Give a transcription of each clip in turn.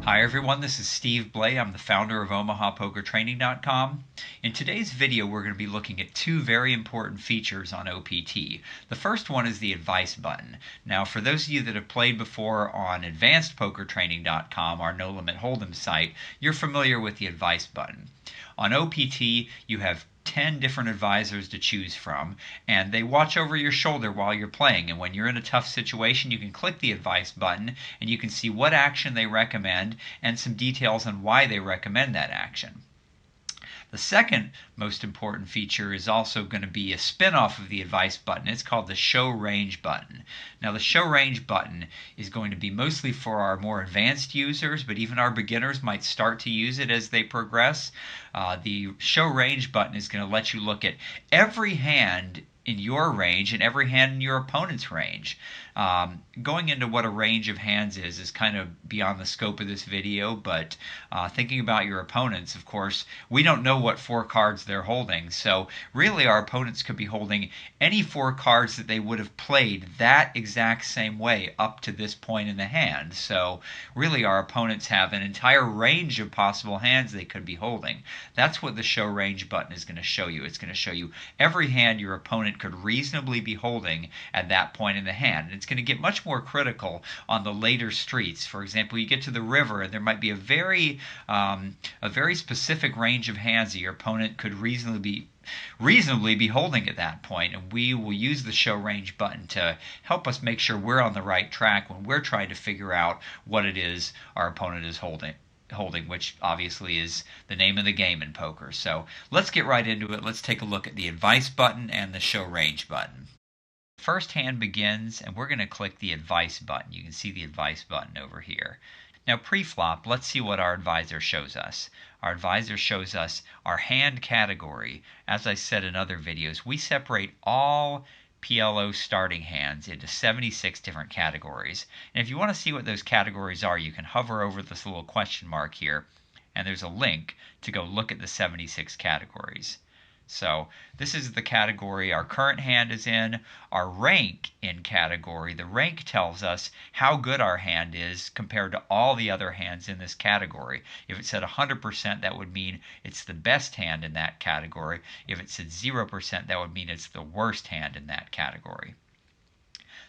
Hi everyone, this is Steve Blay. I'm the founder of OmahaPokerTraining.com. In today's video, we're going to be looking at two very important features on OPT. The first one is the advice button. Now, for those of you that have played before on AdvancedPokerTraining.com, our No Limit Hold'em site, you're familiar with the advice button. On OPT, you have 10 different advisors to choose from, and they watch over your shoulder while you're playing. And when you're in a tough situation, you can click the advice button and you can see what action they recommend and some details on why they recommend that action. The second most important feature is also going to be a spin-off of the advice button. It's called the show range button. Now, the show range button is going to be mostly for our more advanced users, but even our beginners might start to use it as they progress. The show range button is going to let you look at every hand in your range and every hand in your opponent's range. Going into what a range of hands is kind of beyond the scope of this video, but thinking about your opponents, of course, we don't know what 4 cards they're holding, so really our opponents could be holding any 4 cards that they would have played that exact same way up to this point in the hand. So really our opponents have an entire range of possible hands they could be holding. That's what the show range button is going to show you. It's going to show you every hand your opponent could reasonably be holding at that point in the hand. And it's going to get much more critical on the later streets. For example, you get to the river and there might be a very specific range of hands that your opponent could reasonably be holding at that point, and we will use the show range button to help us make sure we're on the right track when we're trying to figure out what it is our opponent is holding, which obviously is the name of the game in poker. So let's get right into it. Let's take a look at the advice button and the show range button. First hand begins, and we're going to click the advice button. You can see the advice button over here. Now, pre-flop, let's see what our advisor shows us. Our advisor shows us our hand category. As I said in other videos, we separate all PLO starting hands into 76 different categories. And if you want to see what those categories are, you can hover over this little question mark here, and there's a link to go look at the 76 categories. So this is the category our current hand is in. Our rank in category, the rank tells us how good our hand is compared to all the other hands in this category. If it said 100%, that would mean it's the best hand in that category. If it said 0%, that would mean it's the worst hand in that category.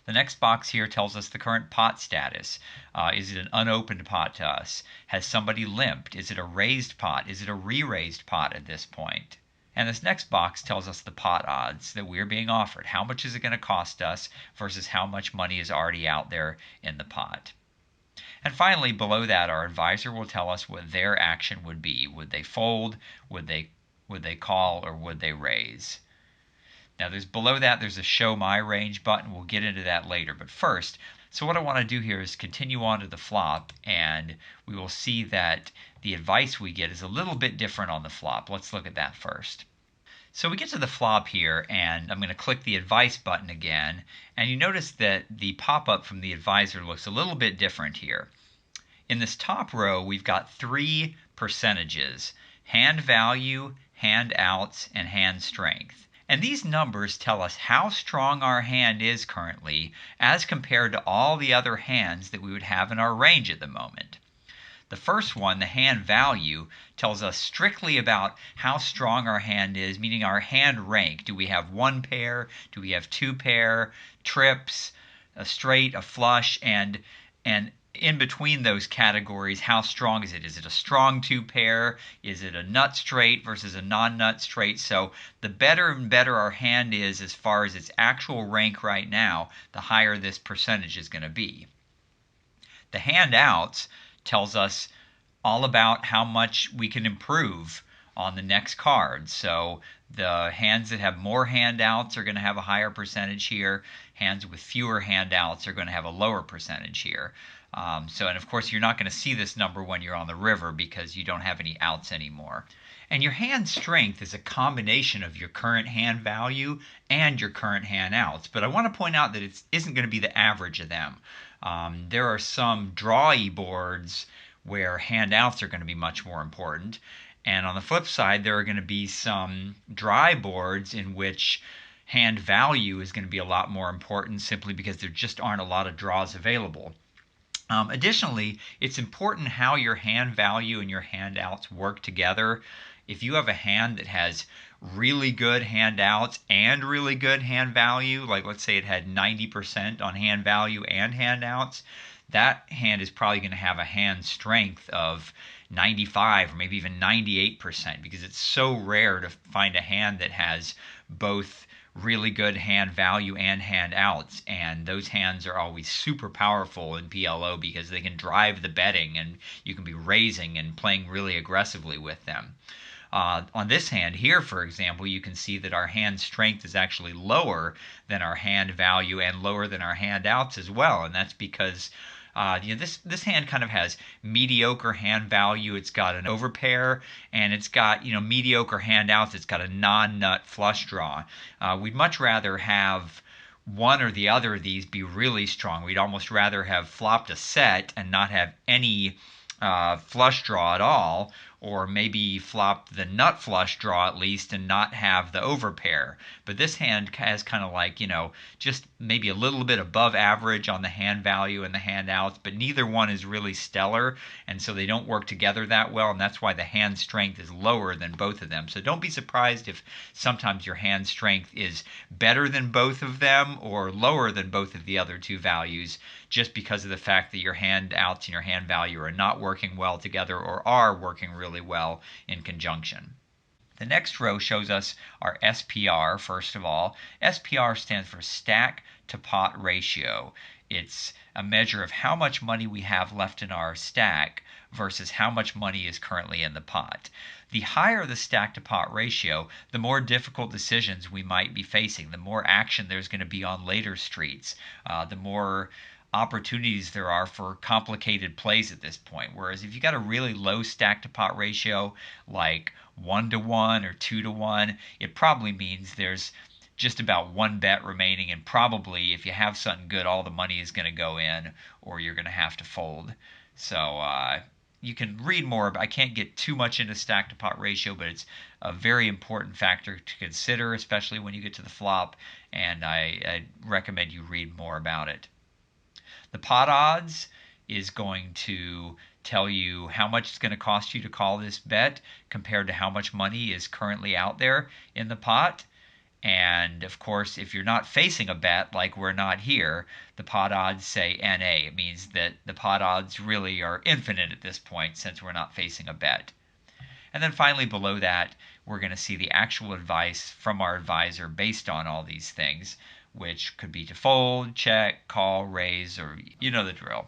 The next box here tells us the current pot status. Is it an unopened pot to us? Has somebody limped? Is it a raised pot? Is it a re-raised pot at this point? And this next box tells us the pot odds that we're being offered. How much is it going to cost us versus how much money is already out there in the pot. And finally, below that, our advisor will tell us what their action would be. Would they fold? Would they call? Or would they raise? Now, below that, there's a show my range button. We'll get into that later. But first, so what I want to do here is continue on to the flop, and we will see that the advice we get is a little bit different on the flop. Let's look at that first. So we get to the flop here, and I'm going to click the advice button again, and you notice that the pop-up from the advisor looks a little bit different here. In this top row, we've got 3 percentages: hand value, hand outs, and hand strength. And these numbers tell us how strong our hand is currently as compared to all the other hands that we would have in our range at the moment. The first one, the hand value, tells us strictly about how strong our hand is, meaning our hand rank. Do we have 1 pair? Do we have 2 pair? Trips, a straight, a flush, and in between those categories, how strong is it? Is it a strong 2 pair? Is it a nut straight versus a non-nut straight? So the better and better our hand is as far as its actual rank right now, the higher this percentage is going to be. The hand outs tells us all about how much we can improve on the next card. So the hands that have more handouts are going to have a higher percentage here. Hands with fewer handouts are going to have a lower percentage here. And of course, you're not going to see this number when you're on the river because you don't have any outs anymore. And your hand strength is a combination of your current hand value and your current hand outs. But I want to point out that it isn't going to be the average of them. There are some drawy boards where handouts are going to be much more important. And on the flip side, there are going to be some dry boards in which hand value is going to be a lot more important simply because there just aren't a lot of draws available. Additionally, it's important how your hand value and your handouts work together. If you have a hand that has really good handouts and really good hand value, like let's say it had 90% on hand value and handouts, that hand is probably going to have a hand strength of 95 or maybe even 98% because it's so rare to find a hand that has both really good hand value and hand outs, and those hands are always super powerful in PLO because they can drive the betting and you can be raising and playing really aggressively with them. On this hand here, for example, you can see that our hand strength is actually lower than our hand value and lower than our hand outs as well, and that's because this hand kind of has mediocre hand value. It's got an overpair, and it's got mediocre handouts. It's got a non-nut flush draw. We'd much rather have one or the other of these be really strong. We'd almost rather have flopped a set and not have any flush draw at all, or maybe flop the nut flush draw at least and not have the overpair. But this hand has kind of like, just maybe a little bit above average on the hand value and the handouts, but neither one is really stellar, and so they don't work together that well, and that's why the hand strength is lower than both of them. So don't be surprised if sometimes your hand strength is better than both of them or lower than both of the other two values, just because of the fact that your handouts and your hand value are not working well together or are working really well in conjunction. The next row shows us our SPR, first of all. SPR stands for stack to pot ratio. It's a measure of how much money we have left in our stack versus how much money is currently in the pot. The higher the stack to pot ratio, the more difficult decisions we might be facing, the more action there's going to be on later streets, the more opportunities there are for complicated plays at this point. Whereas if you got a really low stack to pot ratio, like 1-to-1 or 2-to-1, it probably means there's just about one bet remaining, and probably if you have something good, all the money is going to go in or you're going to have to fold. So you can read more, but I can't get too much into stack to pot ratio, but it's a very important factor to consider, especially when you get to the flop, and I recommend you read more about it. The pot odds is going to tell you how much it's going to cost you to call this bet compared to how much money is currently out there in the pot. And of course, if you're not facing a bet, like we're not here, the pot odds say NA. It means that the pot odds really are infinite at this point since we're not facing a bet. And then finally below that, we're going to see the actual advice from our advisor based on all these things, which could be to fold, check, call, raise, or you know the drill.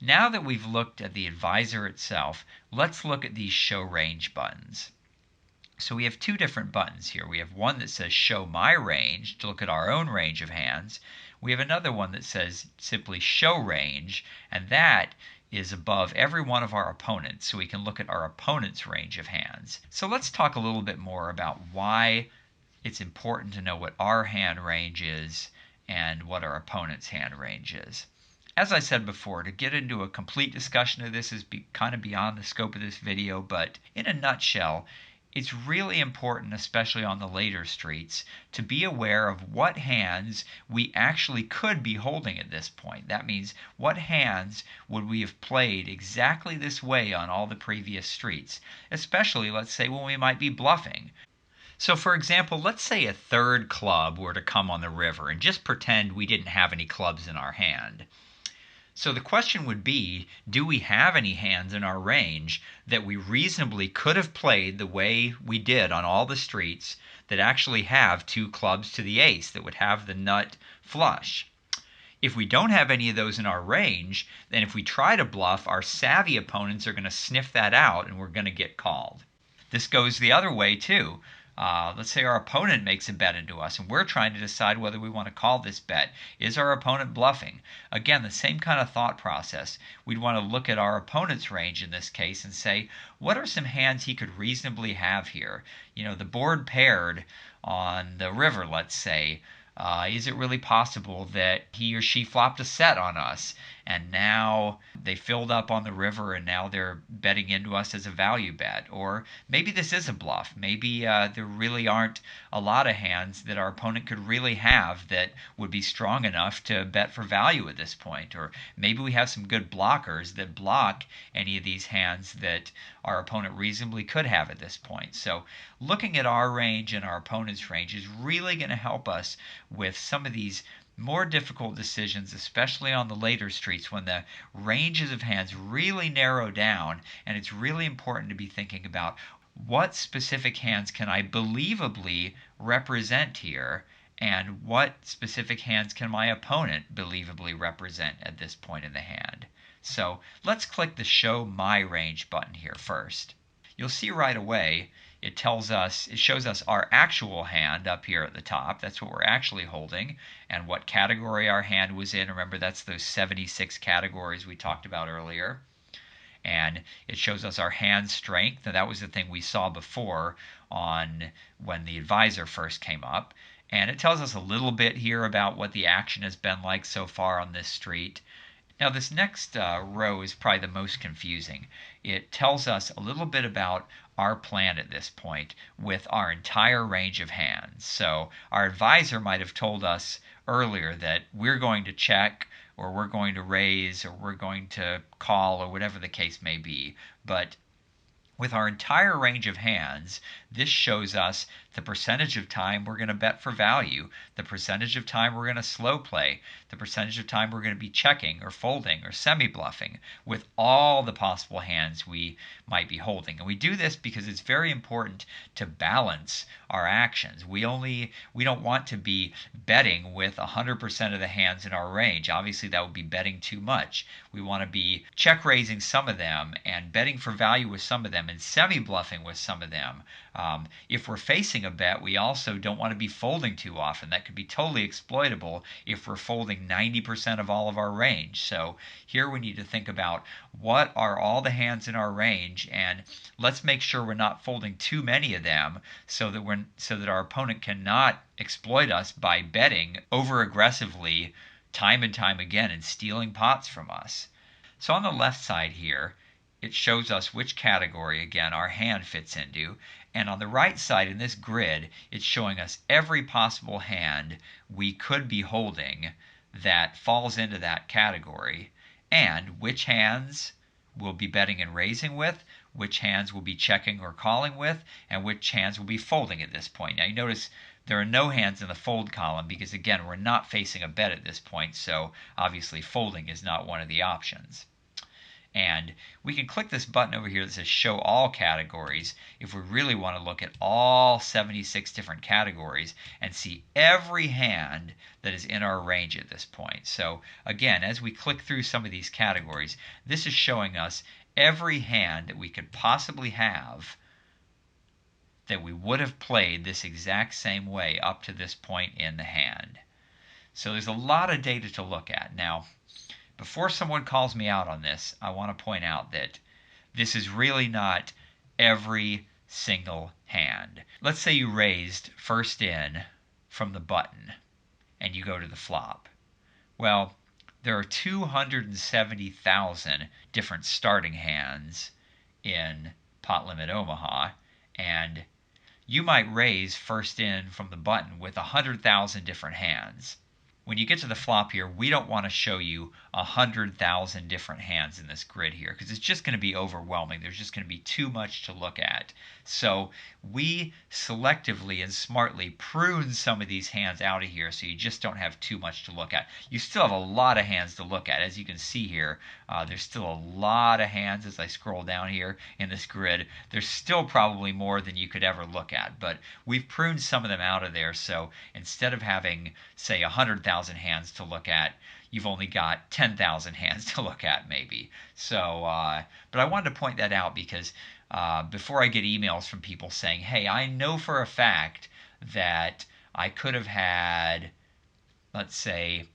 Now that we've looked at the advisor itself, let's look at these show range buttons. So we have two different buttons here. We have one that says show my range to look at our own range of hands. We have another one that says simply show range, and that is above every one of our opponents, so we can look at our opponent's range of hands. So let's talk a little bit more about why it's important to know what our hand range is and what our opponent's hand range is. As I said before, to get into a complete discussion of this is kind of beyond the scope of this video, but in a nutshell, it's really important, especially on the later streets, to be aware of what hands we actually could be holding at this point. That means what hands would we have played exactly this way on all the previous streets, especially, let's say, when we might be bluffing. So for example, let's say a third club were to come on the river, and just pretend we didn't have any clubs in our hand. So the question would be, do we have any hands in our range that we reasonably could have played the way we did on all the streets that actually have two clubs to the ace, that would have the nut flush? If we don't have any of those in our range, then if we try to bluff, our savvy opponents are going to sniff that out and we're going to get called. This goes the other way too. Let's say our opponent makes a bet into us and we're trying to decide whether we want to call this bet. Is our opponent bluffing? Again, the same kind of thought process. We'd want to look at our opponent's range in this case and say, what are some hands he could reasonably have here? The board paired on the river, let's say. Is it really possible that he or she flopped a set on us? and now they filled up on the river and now they're betting into us as a value bet. Or maybe this is a bluff. Maybe there really aren't a lot of hands that our opponent could really have that would be strong enough to bet for value at this point. Or maybe we have some good blockers that block any of these hands that our opponent reasonably could have at this point. So looking at our range and our opponent's range is really going to help us with some of these more difficult decisions, especially on the later streets when the ranges of hands really narrow down, and it's really important to be thinking about what specific hands can I believably represent here, and what specific hands can my opponent believably represent at this point in the hand. So let's click the Show My Range button here first. You'll see right away it shows us our actual hand up here at the top. That's what we're actually holding and what category our hand was in. Remember, that's those 76 categories we talked about earlier. And it shows us our hand strength. Now, that was the thing we saw before on when the advisor first came up. And it tells us a little bit here about what the action has been like so far on this street. Now, this next row is probably the most confusing. It tells us a little bit about our plan at this point with our entire range of hands. So our advisor might have told us earlier that we're going to check, or we're going to raise, or we're going to call, or whatever the case may be. But with our entire range of hands, this shows us the percentage of time we're going to bet for value, the percentage of time we're going to slow play, the percentage of time we're going to be checking or folding or semi-bluffing with all the possible hands we might be holding. And we do this because it's very important to balance our actions. We don't want to be betting with 100% of the hands in our range. Obviously, that would be betting too much. We want to be check raising some of them and betting for value with some of them and semi-bluffing with some of them. If we're facing a bet, we also don't want to be folding too often. That could be totally exploitable if we're folding 90% of all of our range. So here we need to think about what are all the hands in our range, and let's make sure we're not folding too many of them so that our opponent cannot exploit us by betting over aggressively time and time again and stealing pots from us. So on the left side here, it shows us which category, again, our hand fits into. And on the right side in this grid, it's showing us every possible hand we could be holding that falls into that category, and which hands we'll be betting and raising with, which hands we'll be checking or calling with, and which hands we'll be folding at this point. Now you notice there are no hands in the fold column because, again, we're not facing a bet at this point, so obviously folding is not one of the options. And we can click this button over here that says Show All Categories if we really want to look at all 76 different categories and see every hand that is in our range at this point. So again, as we click through some of these categories, this is showing us every hand that we could possibly have that we would have played this exact same way up to this point in the hand. So there's a lot of data to look at. Now, before someone calls me out on this, I want to point out that this is really not every single hand. Let's say you raised first in from the button and you go to the flop. Well, there are 270,000 different starting hands in Pot Limit Omaha, and you might raise first in from the button with 100,000 different hands. When you get to the flop here, we don't want to show you 100,000 different hands in this grid here because it's just going to be overwhelming. There's just going to be too much to look at. So we selectively and smartly prune some of these hands out of here so you just don't have too much to look at. You still have a lot of hands to look at. As you can see here, there's still a lot of hands as I scroll down here in this grid. There's still probably more than you could ever look at, but we've pruned some of them out of there. So instead of having, say, 100,000 hands to look at, you've only got 10,000 hands to look at maybe. So, but I wanted to point that out because before I get emails from people saying, hey, I know for a fact that I could have had, let's say,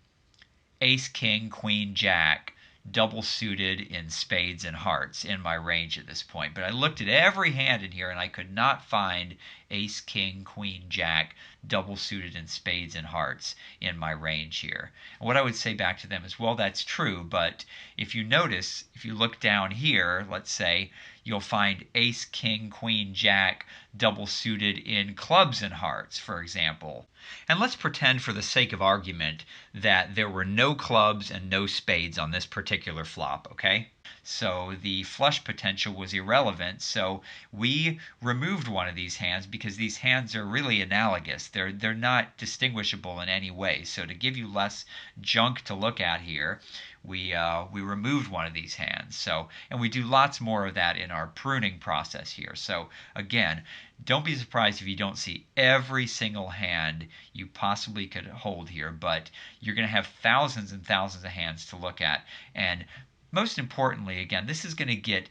ace, king, queen, jack, double suited in spades and hearts in my range at this point. But I looked at every hand in here and I could not find ace, king, queen, jack, double suited in spades and hearts in my range here. And what I would say back to them is, well, that's true, but if you notice, if you look down here, let's say, you'll find ace, king, queen, jack, double suited in clubs and hearts, for example. And let's pretend for the sake of argument that there were no clubs and no spades on this particular flop, okay? So the flush potential was irrelevant, so we removed one of these hands because these hands are really analogous. They're not distinguishable in any way. So to give you less junk to look at here, we removed one of these hands. So, and we do lots more of that in our pruning process here. So again, don't be surprised if you don't see every single hand you possibly could hold here, but you're going to have thousands and thousands of hands to look at. And most importantly, again, this is going to get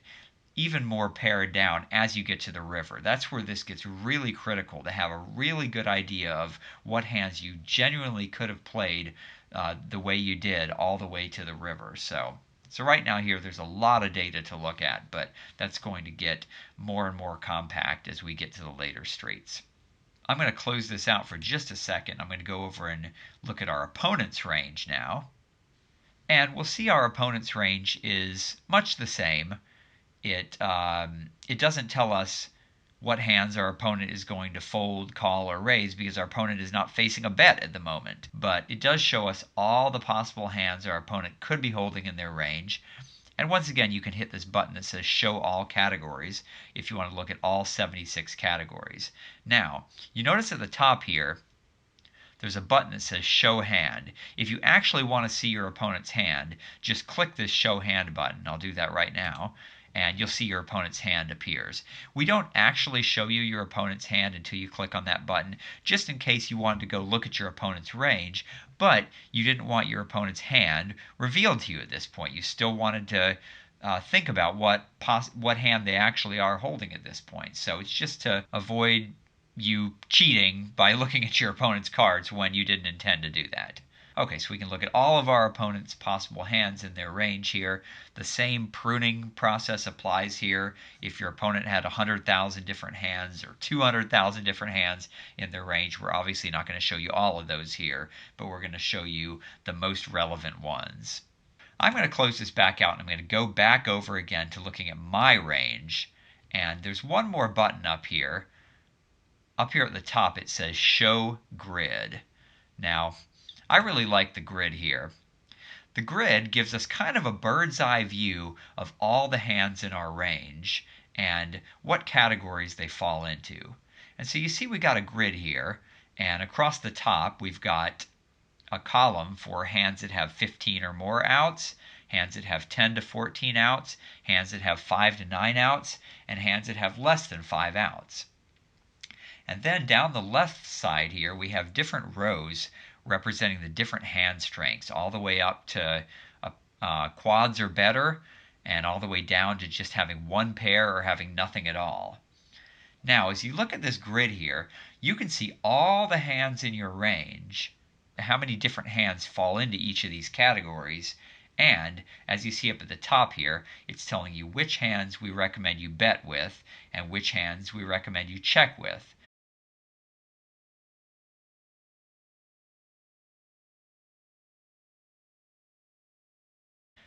even more pared down as you get to the river. That's where this gets really critical, to have a really good idea of what hands you genuinely could have played the way you did all the way to the river. So right now here, there's a lot of data to look at, but that's going to get more and more compact as we get to the later streets. I'm going to close this out for just a second. I'm going to go over and look at our opponent's range now. And we'll see our opponent's range is much the same. It doesn't tell us what hands our opponent is going to fold, call, or raise because our opponent is not facing a bet at the moment. But it does show us all the possible hands our opponent could be holding in their range. And once again, you can hit this button that says Show All Categories if you want to look at all 76 categories. Now, you notice at the top here, there's a button that says Show Hand. If you actually want to see your opponent's hand, just click this Show Hand button. I'll do that right now, and you'll see your opponent's hand appears. We don't actually show you your opponent's hand until you click on that button, just in case you wanted to go look at your opponent's range, but you didn't want your opponent's hand revealed to you at this point. You still wanted to think about what hand they actually are holding at this point. So it's just to avoid you cheating by looking at your opponent's cards when you didn't intend to do that. Okay, so we can look at all of our opponent's possible hands in their range here. The same pruning process applies here. If your opponent had 100,000 different hands or 200,000 different hands in their range, we're obviously not going to show you all of those here, but we're going to show you the most relevant ones. I'm going to close this back out and I'm going to go back over again to looking at my range. And there's one more button up here. Up here at the top it says Show Grid. Now, I really like the grid here. The grid gives us kind of a bird's eye view of all the hands in our range and what categories they fall into. And so you see we got a grid here, and across the top we've got a column for hands that have 15 or more outs, hands that have 10 to 14 outs, hands that have 5 to 9 outs, and hands that have less than 5 outs. And then down the left side here, we have different rows representing the different hand strengths, all the way up to quads or better, and all the way down to just having one pair or having nothing at all. Now, as you look at this grid here, you can see all the hands in your range, how many different hands fall into each of these categories, and as you see up at the top here, it's telling you which hands we recommend you bet with and which hands we recommend you check with.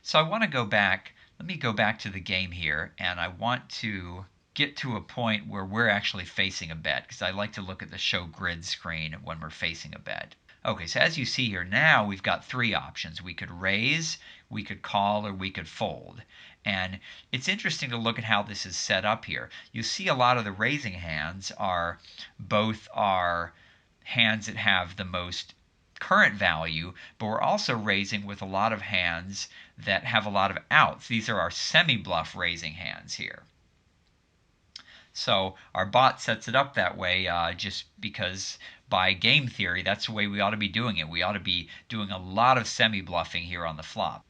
So I want to go back, let me go back to the game here, and I want to get to a point where we're actually facing a bet, because I like to look at the show grid screen when we're facing a bet. Okay, so as you see here, now we've got three options. We could raise, we could call, or we could fold. And it's interesting to look at how this is set up here. You see a lot of the raising hands are both our hands that have the most current value, but we're also raising with a lot of hands that have a lot of outs. These are our semi-bluff raising hands here. So our bot sets it up that way just because by game theory, that's the way we ought to be doing it. We ought to be doing a lot of semi-bluffing here on the flop.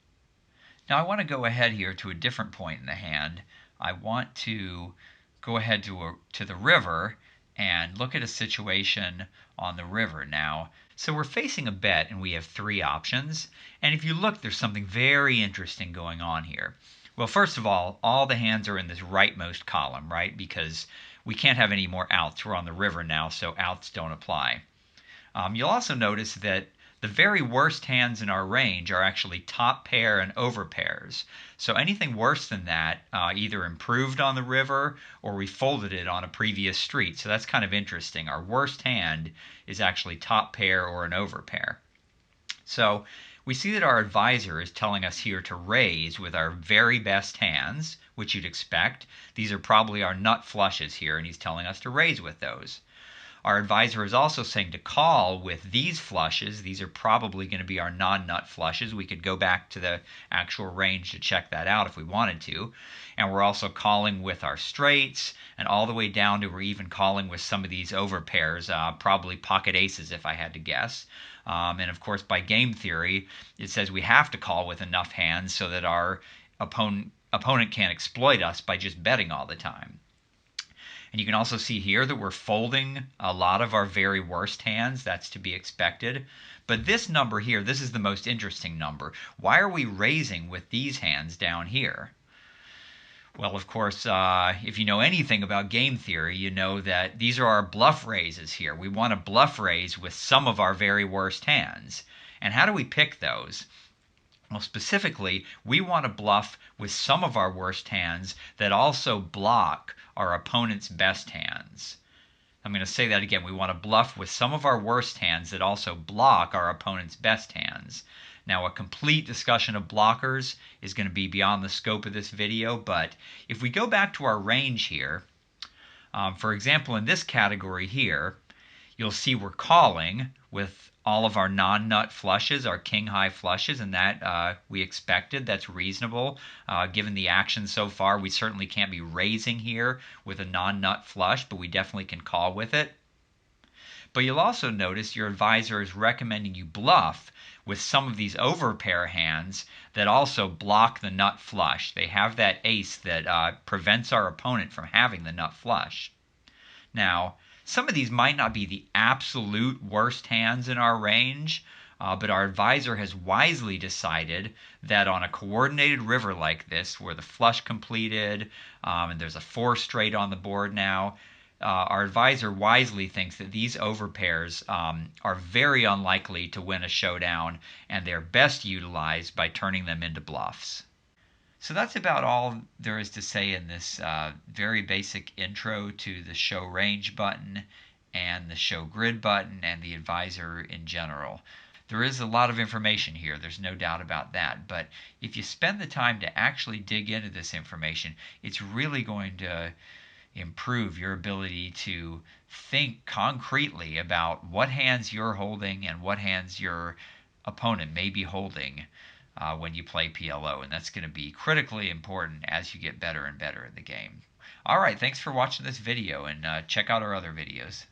Now I want to go ahead here to a different point in the hand. I want to go ahead to the river and look at a situation on the river. Now, So we're facing a bet and we have three options. And if you look, there's something very interesting going on here. Well, first of all the hands are in this rightmost column, right? Because we can't have any more outs. We're on the river now, so outs don't apply. You'll also notice that the very worst hands in our range are actually top pair and over pairs. So anything worse than that either improved on the river or we folded it on a previous street. So that's kind of interesting. Our worst hand is actually top pair or an over pair. So we see that our advisor is telling us here to raise with our very best hands, which you'd expect. These are probably our nut flushes here, and he's telling us to raise with those. Our advisor is also saying to call with these flushes. These are probably going to be our non-nut flushes. We could go back to the actual range to check that out if we wanted to. And we're also calling with our straights and all the way down to we're even calling with some of these over pairs, probably pocket aces if I had to guess. And of course, by game theory, it says we have to call with enough hands so that our opponent can't exploit us by just betting all the time. And you can also see here that we're folding a lot of our very worst hands. That's to be expected. But this number here, this is the most interesting number. Why are we raising with these hands down here? Well, of course, if you know anything about game theory, you know that these are our bluff raises here. We want to bluff raise with some of our very worst hands. And how do we pick those? Well, specifically, we want to bluff with some of our worst hands that also block our opponent's best hands. I'm going to say that again. We want to bluff with some of our worst hands that also block our opponent's best hands. Now, a complete discussion of blockers is going to be beyond the scope of this video, but if we go back to our range here, for example, in this category here, you'll see we're calling with all of our non-nut flushes, our king-high flushes, and that we expected. That's reasonable. Given the action so far, we certainly can't be raising here with a non-nut flush, but we definitely can call with it. But you'll also notice your advisor is recommending you bluff with some of these overpair hands that also block the nut flush. They have that ace that prevents our opponent from having the nut flush. Now, some of these might not be the absolute worst hands in our range, but our advisor has wisely decided that on a coordinated river like this, where the flush completed and there's a 4 straight on the board now, our advisor wisely thinks that these overpairs are very unlikely to win a showdown, and they're best utilized by turning them into bluffs. So that's about all there is to say in this very basic intro to the show range button and the show grid button and the advisor in general. There is a lot of information here, there's no doubt about that, but if you spend the time to actually dig into this information, it's really going to improve your ability to think concretely about what hands you're holding and what hands your opponent may be holding when you play PLO, and that's going to be critically important as you get better and better in the game. Alright, thanks for watching this video, and check out our other videos.